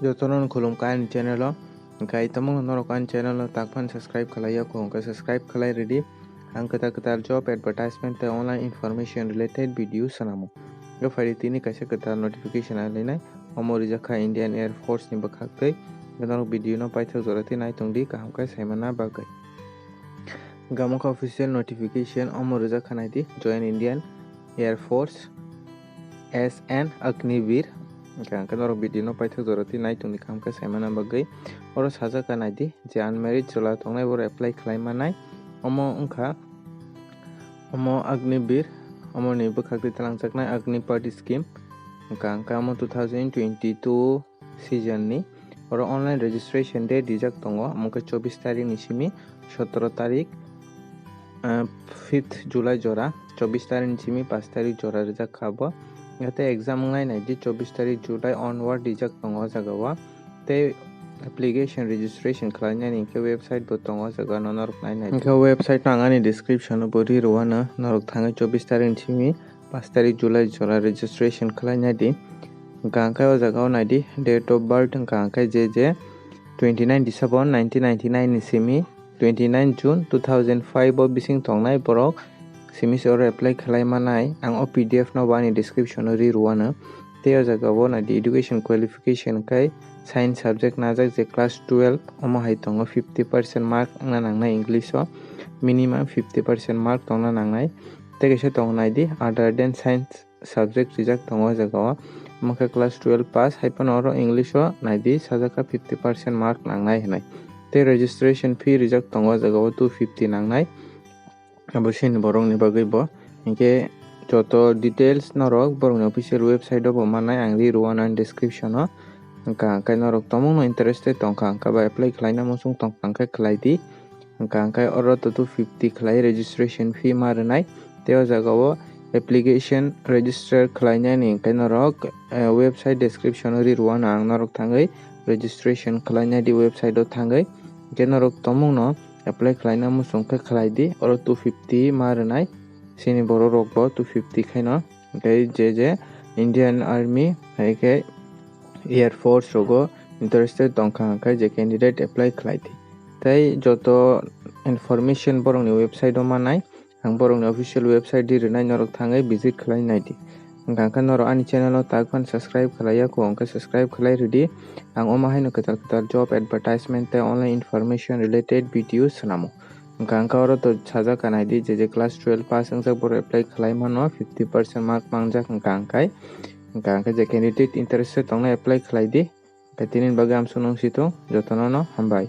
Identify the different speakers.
Speaker 1: Jotonon khulum kan channel kai tamong norok kan channel takpan subscribe khalaya ko ka subscribe khalai ready ang kata job advertisement te online information related video sanamo ga fari tini kaisa kata notification alina amori jakha Indian Air Force ni bakhaktai ganong video no paithak jorati nai tongdi kaham kai saimana bagai gamok official notification amori jakha naidi join Indian Air Force SN Agniveer kan norok video no paithak jorati nai tongdi kaham kai saimana bagai oro sajaka naidi je unmarried chola tongnai bor apply khlaimanai omo ongkha omo Agniveer omo ni bakhakti talangjaknai Agnipath scheme angka omo 2022 season ni oro online registration date dijak tongo amka 24 tarik ni simi 17 tarik 5th July jora 24 tarik ni simi 5 tarik jora rijak khabo ngate exam ngai naidi 24 tarik July onward dijak tongo jagawa te application registration khlainani ke website bo tongo jaga no norok nainai ke website angani description bo ri rowana norok thangai 24 tarik simi 5 tarik July jora registration khlainai di gangkai o jaga naidi date of birth gangkai je 29 December 1999 ni simi 29 June 2005 bo bising tongnai borok simi sore apply khlaimanai ang o PDF no bani description ri rowana te o jaga bo naidi education qualification kai science subject najak je class 12 omo hai tongo 50% mark na nangnai English o minimum 50% mark tongna nangnai te kaisa tongnai di other than science subject rijak tongo jaga o maka class 12 pass haipano oro English o naidi sajaka 50% mark nangnai hinai te registration fee rijak tongo jaga o 250 nangnai abo sin borok ni bagui bo inke joto details norok borok ni official website o bo manai ang ri rowana description o angka norok tomong no interested tongka angka ba apply khlaina musung tong angka khlai di angka oro to 250 khlai registration fee marnai te o jaga o application register khlaina ni angka norok website description ri rowana ang norok thangai registration khlaina di website o thangai ke norok tomong no apply khlaina musung khe khlai di oro 250 marnai sini borok rok bo 250 khaino angkai je Indian Army haike Air Force rogo interested tongkha angkai je candidate apply khlai di tai joto information borok ni website o manai ang borok ni official website di renai norok thangai visit khlai nai di angka norok ani channel o takpan subscribe khlaiya ko angka subscribe khlai ready ang o mahai no ketal job advertisement te online information related videos sanamo angka oro to sajaka nai di je class 12 pass angjak bor apply khlai mano 50% mark mangjak angka je candidate interested tongnai apply khlai di katinin baga am sunong sito jotono no hambai